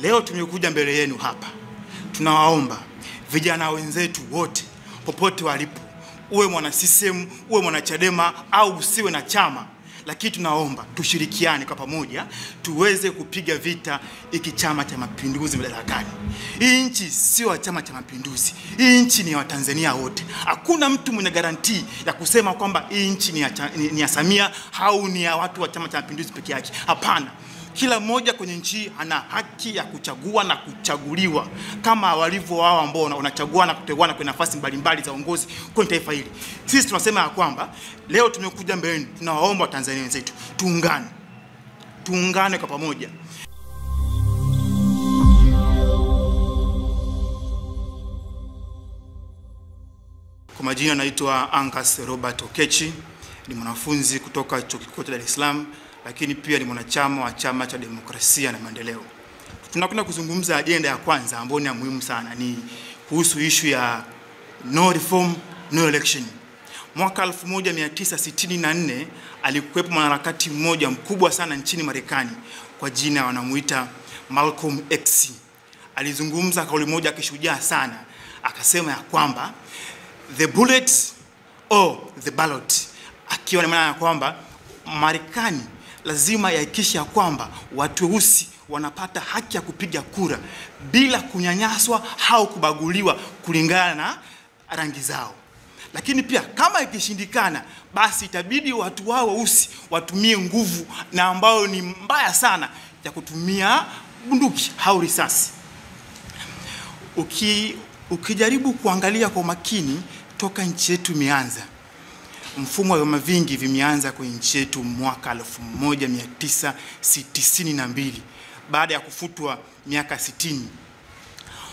Leo tumekuja mbele yenu hapa. Tunawaomba vijana wenzetu wote popote walipo, uwe mwana CCM, uwe mwana Chadema au usiwe na chama, lakini tunaomba tushirikiane kwa pamoja tuweze kupiga vita iki Chama cha Mapinduzi madarakani. Hii nchi sio Chama cha Mapinduzi. Hii nchi ni wa Tanzania wote. Hakuna mtu mwenye garantii ya kusema kwamba hii nchi ni ya Samia au ni ya watu wa Chama cha Mapinduzi peke yake. Hapana. Kila mmoja kwenye nchi ana haki ya kuchagua na kuchaguliwa kama walivyo wao ambao wanachagua na kuteguana kwenye nafasi mbalimbali za uongozi kwenye taifa hili. Sisi tunasema ya kwamba leo tumekuja mbele, tunawaomba Watanzania wenzetu tuungane kwa pamoja. Kwa majina naitwa Angus Robert Okechi, ni mwanafunzi kutoka Chuo Kikuu cha Dar es Salaam, lakini pia ni mwanachama wa Chama cha Demokrasia na Maendeleo. Tunakwenda kuzungumza ajenda ya kwanza ambayo ni muhimu sana, ni kuhusu issue ya no reform no election. Mwaka 1964 alikuwepo mwanaharakati mmoja mkubwa sana nchini Marekani kwa jina wanamuita Malcolm X. Alizungumza kauli moja kishujaa sana, akasema ya kwamba the bullet or the ballot, akiwa na maana ya kwamba Marekani lazima yahakikishe kwamba watu weusi wanapata haki ya kupiga kura bila kunyanyaswa au kubaguliwa kulingana na rangi zao. Lakini pia kama ikishindikana, basi itabidi watu wao weusi watumie nguvu na ambao ni mbaya sana ya kutumia bunduki au risasi. Ukijaribu kuangalia kwa makini toka nchi yetu imeanza, mfumo wa vyama vingi vimeanza kwenye nchi yetu mwaka 1962 baada ya kufutwa miaka 60.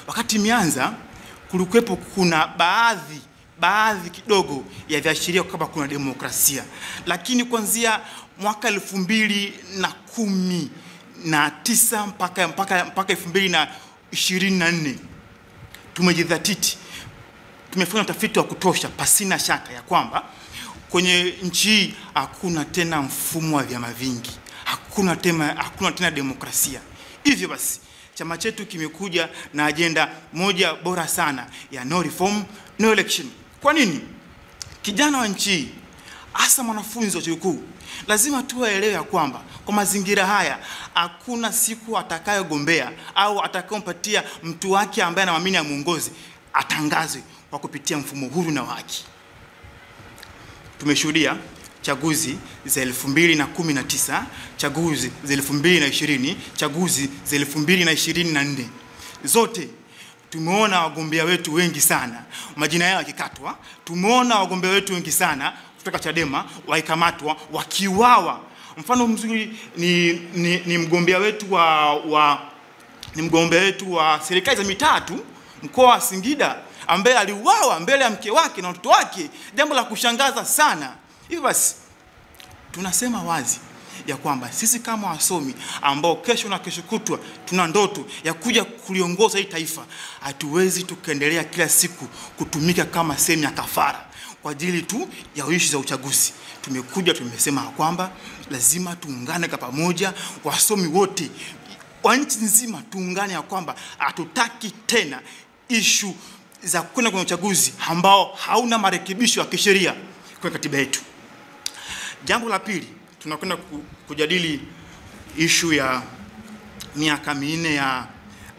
Wakati imeanza kulikuwepo kuna baadhi kidogo ya viashiria kama kuna demokrasia, lakini kuanzia mwaka 2019 mpaka 2024 tumejidhatiti, tumefanya utafiti wa kutosha pasina shaka ya kwamba kwenye nchi hakuna tena mfumo wa vyama vingi, hakuna tena demokrasia. Hivyo basi chama chetu kimekuja na ajenda moja bora sana ya no reform no election. Kwa nini? Kijana wa nchi, hasa mwanafunzi wa chuo kikuu, lazima tuwaelewe ya kwamba kwa mazingira haya hakuna siku atakayogombea au atakayompatia mtu wake ambaye anaamini amuongoze atangazwe kwa kupitia mfumo huru na haki. Tumeshuhudia chaguzi za 2019, chaguzi za 2020, chaguzi za 2024. Zote tumeona wagombea wetu wengi sana majina yao yakikatwa. Tumeona wagombea wetu wengi sana kutoka Chadema waikamatwa, wakiuawa. Mfano mzuri ni mgombea wetu wa serikali za mitaa tu mkoa wa Singida ambaye aliuawa mbele ya mke wake na watoto wake, jambo la kushangaza sana. Hivyo basi tunasema wazi ya kwamba sisi kama wasomi ambao kesho na kesho kutwa tuna ndoto ya kuja kuliongoza hii taifa, hatuwezi tukaendelea kila siku kutumika kama sehemu ya kafara kwa ajili tu ya issue za uchaguzi. Tumesema kwamba lazima tuungane kwa pamoja, wasomi wote wa nchi nzima tuungane ya kwamba hatutaki tena issue za kwenda kwenye uchaguzi ambao hauna marekebisho ya kisheria kwa katiba yetu. Jambo la pili, tunakwenda kujadili issue ya miaka 4 ya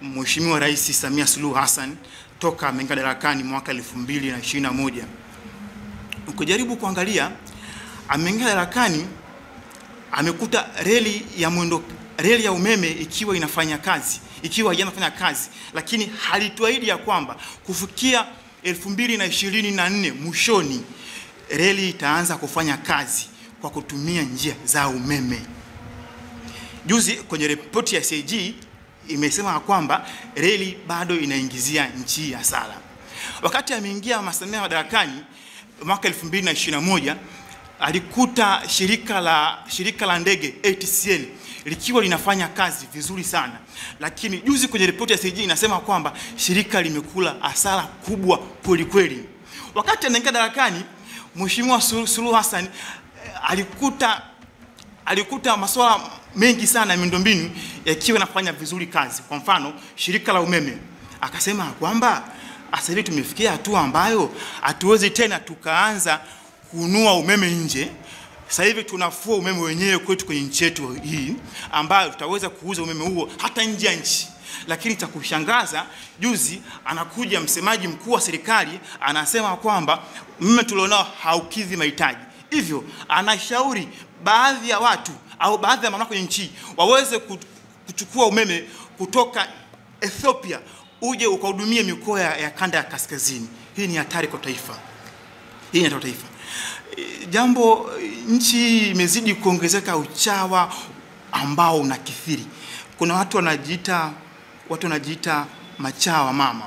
Mheshimiwa Rais Samia Suluhu Hassan toka ameingia madarakani mwaka 2021. Ukijaribu kuangalia, ameingia madarakani amekuta reli ya umeme ikiwa inafanya kazi, lakini halituahidi ya kwamba kufikia 2024 mwishoni reli itaanza kufanya kazi kwa kutumia njia za umeme. Juzi kwenye ripoti ya CAG imesema kwamba reli bado inaingizia nchi hasara. Wakati ameingia Samia madarakani mwaka 2021, alikuta shirika la ndege ATCL likiwa linafanya kazi vizuri sana, lakini juzi kwenye ripoti ya CAG inasema kwamba shirika limekula hasara kubwa kweli kweli. Wakati anaingia madarakani Mheshimiwa Suluhu Hassan alikuta masuala mengi sana ya miundombinu yakiwa yanafanya vizuri kazi. Kwa mfano, shirika la umeme akasema kwamba sasa hivi tumefikia hatua ambayo hatuwezi tena tukaanza kununua umeme nje. Sasa hivi tunafua umeme wenyewe kwetu kwenye nchi yetu hii, ambayo tutaweza kuuza umeme huo hata nje ya nchi. Lakini cha kushangaza, juzi anakuja msemaji mkuu wa serikali anasema kwamba umeme tulionao haukidhi mahitaji. Hivyo anashauri baadhi ya watu au baadhi ya mamlaka kwenye nchi waweze kuchukua umeme kutoka Ethiopia uje ukahudumie mikoa ya kanda ya kaskazini. Hii ni hatari kwa taifa. Hii ni hatari kwa taifa. Jambo, nchi imezidi kuongezeka uchawa ambao unakithiri. Kuna watu wanajiita machawa mama.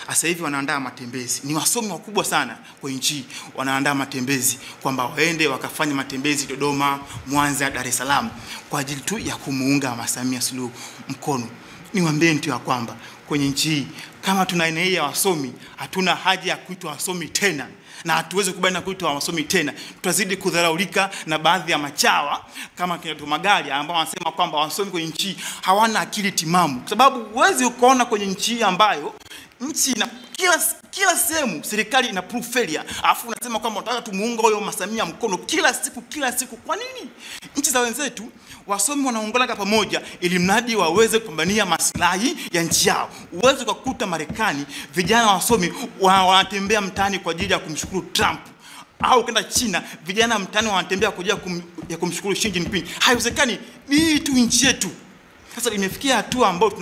Sasa hivi wanaandaa matembezi. Ni wasomi wakubwa sana kwa nchi, wanaandaa matembezi kwamba waende wakafanya matembezi Dodoma, Mwanza, Dar es Salaam kwa ajili tu ya kumuunga Mama Samia Suluhu mkono. Niwaambie tu ya kwamba kwenye nchi hii kama tuna aina hii ya wasomi, hatuna haja ya kuitwa wasomi tena, na hatuwezi kubali na kuitwa wasomi tena. Tutazidi kudharaulika na baadhi ya machawa kama kina Magari ambao wanasema kwamba wasomi kwenye nchi hawana akili timamu, kwa sababu huwezi ukaona kwenye nchi ambayo nchi na kila sehemu serikali ina proof failure, alafu unasema kwamba unataka tumuunga huyo Mama Samia mkono kila siku. Kwa nini? Nchi za wenzetu wasomi wanaungana pamoja ili mradi waweze kupambania maslahi ya nchi yao. Uweze kukuta Marekani vijana wasomi wanatembea mtaani kwa ajili ya kumshukuru Trump, au kwenda China vijana mtaani wanatembea kwa ajili ya kumshukuru Xi Jinping. Haiwezekani. Ni tu nchi yetu. Sasa imefikia hatua ambayo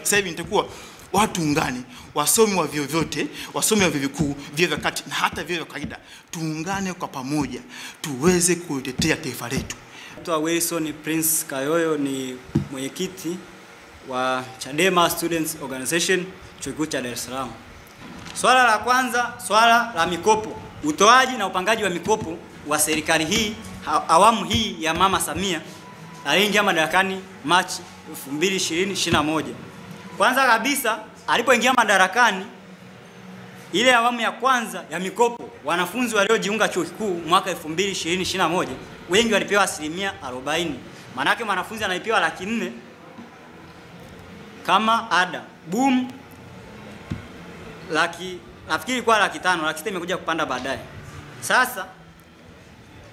sasa hivi nitakuwa watu ungane, wasomi wa vyuo vyote, wasomi wa vyuo vikuu, vyuo vya kati na hata vyuo vya kawaida, tuungane kwa pamoja tuweze kutetea taifa letu. Naitwa Wilson Prince Kayoyo, ni mwenyekiti wa Chadema Students Organization Chuo Kikuu cha Dar es Salaam. Swala la kwanza, swala la mikopo, utoaji na upangaji wa mikopo wa serikali hii, awamu hii ya Mama Samia aliingia madarakani Machi 2021. Kwanza kabisa alipoingia madarakani, ile awamu ya kwanza ya mikopo, wanafunzi waliojiunga chuo kikuu mwaka 2021 wengi walipewa 40%. Maana yake mwanafunzi analipewa 400,000 kama ada. Boom, nafikiri kwa 500,000, 600,000 imekuja kupanda baadaye. Sasa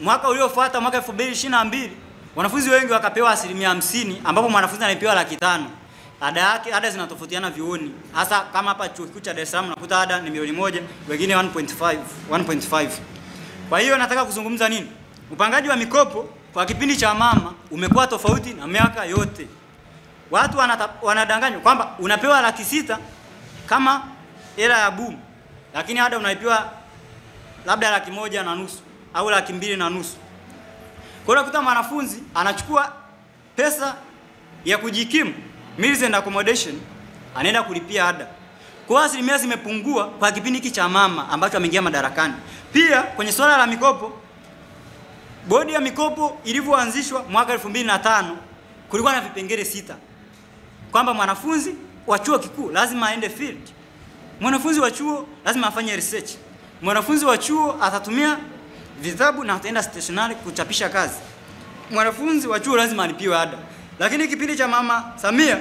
mwaka uliofuata, mwaka 2022, wanafunzi wengi wakapewa 50%, ambapo mwanafunzi analipewa 500,000. Ada zinatofautiana vyuoni. Hasa kama hapa chuo kikuu cha Dar es Salaam nakuta ada ni 1,000,000, wengine 1.5. Kwa hiyo nataka kuzungumza nini? Upangaji wa mikopo kwa kipindi cha mama umekuwa tofauti na miaka yote. Watu wanadanganywa kwamba unapewa 600,000 kama hela ya boom, lakini ada unaipewa labda 1,150,000 au 2,250,000. Kwa hiyo unakuta mwanafunzi anachukua pesa ya kujikimu, meals and accommodation, anaenda kulipia ada. Kwa hiyo asilimia zimepungua kwa kipindi hiki cha mama ambacho ameingia madarakani. Pia kwenye swala la mikopo, bodi ya mikopo ilivyoanzishwa mwaka 2005 kulikuwa na vipengele 6 kwamba mwanafunzi wa chuo kikuu lazima aende field, mwanafunzi wa chuo lazima afanye research, mwanafunzi wa chuo atatumia vitabu na ataenda stationery kuchapisha kazi, mwanafunzi wa chuo lazima alipiwe ada. Lakini kipindi cha Mama Samia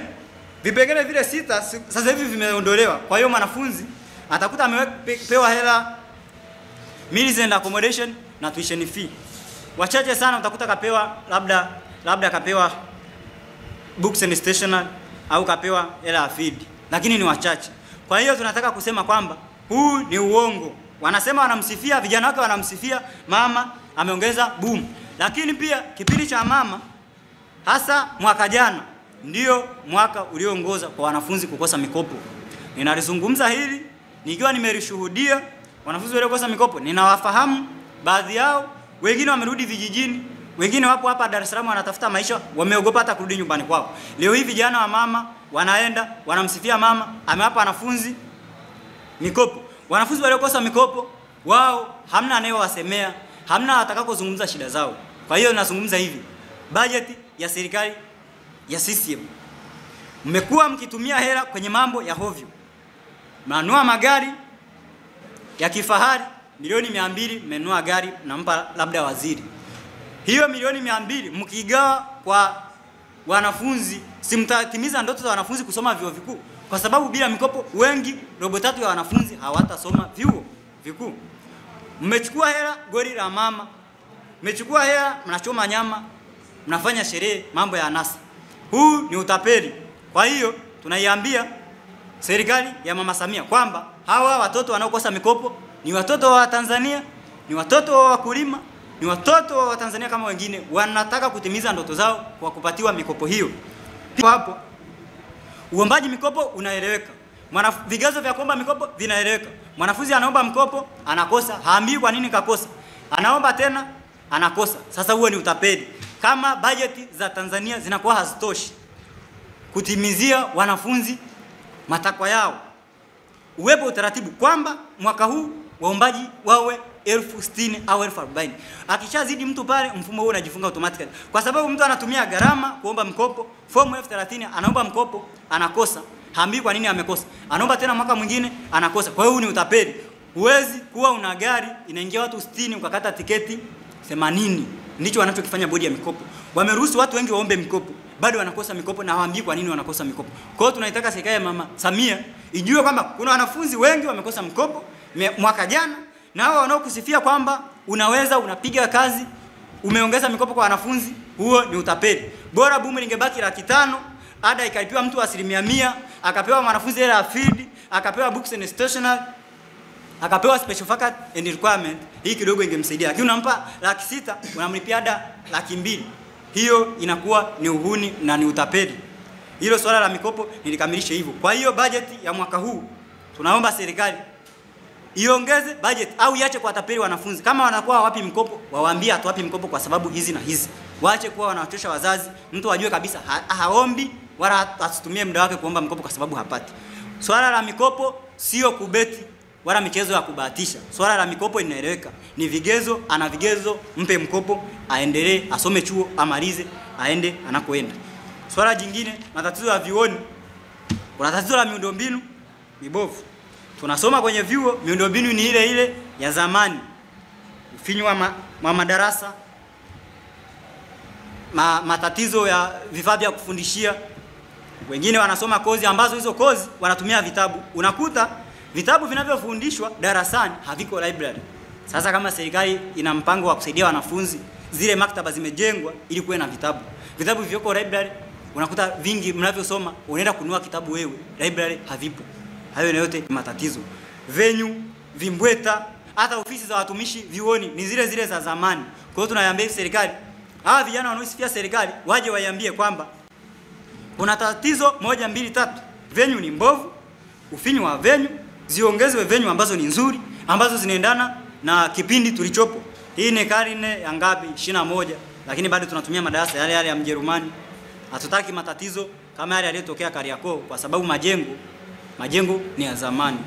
vipengele vile 6 sasa hivi vimeondolewa. Kwa hiyo mwanafunzi atakuta amepewa hela meals and accommodation na tuition fee. Wachache sana utakuta kapewa labda kapewa books and stationery au kapewa hela ya feed, lakini ni wachache. Kwa hiyo tunataka kusema kwamba huu ni uongo. Wanasema wanamsifia, vijana wake wanamsifia mama ameongeza boom, lakini pia kipindi cha mama, hasa mwaka jana, ndio mwaka ulioongoza kwa wanafunzi kukosa mikopo. Ninalizungumza hili nikiwa nimelishuhudia wanafunzi waliokosa mikopo. Ninawafahamu baadhi yao, wengine wamerudi vijijini, wengine wapo hapa Dar es Salaam wanatafuta maisha, wameogopa hata kurudi nyumbani kwao. Leo hivi vijana wa mama wanaenda wanamsifia mama amewapa wanafunzi mikopo. Wanafunzi waliokosa mikopo wao hamna anayewasemea, hamna atakakozungumza shida zao. Kwa hiyo nazungumza hivi, bajeti ya serikali ya CCM mmekuwa mkitumia hela kwenye mambo ya hovyo. Mnanunua magari ya kifahari milioni 200, mmenunua gari nampa labda waziri. Hiyo milioni 200 mkigawa kwa wanafunzi, simtatimiza ndoto za wanafunzi kusoma vyuo vikuu, kwa sababu bila mikopo wengi, robo tatu ya wanafunzi hawatasoma vyuo vikuu. Mmechukua hela gori la mama, mmechukua hela mnachoma nyama, mnafanya sherehe, mambo ya anasa. Huu ni utapeli. Kwa hiyo tunaiambia serikali ya Mama Samia kwamba hawa watoto wanaokosa mikopo ni watoto wa Tanzania, ni watoto wa wakulima, ni watoto wa Tanzania kama wengine, wanataka kutimiza ndoto zao kwa kupatiwa mikopo hiyo. Hapo uombaji mikopo unaeleweka. Vigezo vya kuomba mikopo vinaeleweka. Mwanafunzi anaomba mkopo, anakosa, haambii kwa nini kakosa. Anaomba tena, anakosa. Sasa huo ni utapeli. Kama bajeti za Tanzania zinakuwa hazitoshi kutimizia wanafunzi matakwa yao, uwepo utaratibu kwamba mwaka huu waombaji wawe 60,000 au 40,000. Akishazidi mtu pale, mfumo huo unajifunga automatically, kwa sababu mtu anatumia gharama kuomba mkopo. Fomu 30,000 anaomba mkopo, anakosa, haambii kwa nini amekosa, anaomba tena mwaka mwingine, anakosa. Kwa hiyo huu ni utapeli. Huwezi kuwa una gari inaingia watu 60 ukakata tiketi 80. Ndicho wanachokifanya bodi ya mikopo. Wameruhusu watu wengi waombe mikopo, bado wanakosa mikopo na hawaambii kwa nini wanakosa mikopo. Kwa hiyo tunaitaka serikali ya Mama Samia ijue kwamba kuna wanafunzi wengi wamekosa mkopo mwaka jana, na hao wanaokusifia kwamba unaweza unapiga kazi umeongeza mikopo kwa wanafunzi, huo ni utapeli. Bora bumu lingebaki 500,000, ada ikalipiwa mtu 100%, akapewa mwanafunzi hela ya field, akapewa books and stationery, akapewa special faculty and requirement. Hii kidogo ingemsaidia. Lakini unampa 600,000, unamlipia ada 200,000. Hiyo inakuwa ni uhuni na ni utapeli. Hilo swala la mikopo nilikamilisha hivyo. Kwa hiyo bajeti ya mwaka huu tunaomba serikali iongeze budget au iache kwa tapeli wanafunzi. Kama wanakuwa wapi mkopo, wawaambie hatuwapi mkopo kwa sababu hizi na hizi. Waache kuwa wanawachosha wazazi. Mtu ajue kabisa haombi wala asitumie muda wake kuomba mkopo kwa sababu hapati. Swala la mikopo sio kubeti wala michezo ya kubahatisha. Swala la mikopo inaeleweka. Ni vigezo, ana vigezo, mpe mkopo, aendelee, asome chuo, amalize, aende anakoenda. Swala jingine, matatizo ya vyuoni. Kuna tatizo la miundombinu mibovu. Tunasoma kwenye vyuo, miundombinu ni ile ile ya zamani. Ufinyu wa madarasa, matatizo ya vifaa vya kufundishia. Wengine wanasoma kozi ambazo hizo kozi wanatumia vitabu. Unakuta vitabu vinavyofundishwa darasani haviko library. Sasa kama serikali ina mpango wa kusaidia wanafunzi, zile maktaba zimejengwa ili kuwe na vitabu. Vitabu viko library, unakuta vingi mnavyosoma unaenda kununua kitabu wewe, library havipo. Hayo yote ni matatizo. Venue, vimbweta, hata ofisi za watumishi vyuoni ni zile zile za zamani. Kwa hiyo tunaiambia serikali, hawa vijana wanaosifia serikali waje waiambie kwamba kuna tatizo 1 2 3. Venue ni mbovu, ufinyu wa venue, ziongezwe venue ambazo ni nzuri, ambazo zinaendana na kipindi tulichopo. Hii ni karne ya ngapi? 21, lakini bado tunatumia madarasa yale yale ya Mjerumani. Hatutaki matatizo kama yale yaliyotokea Kariakoo kwa sababu majengo ni ya zamani.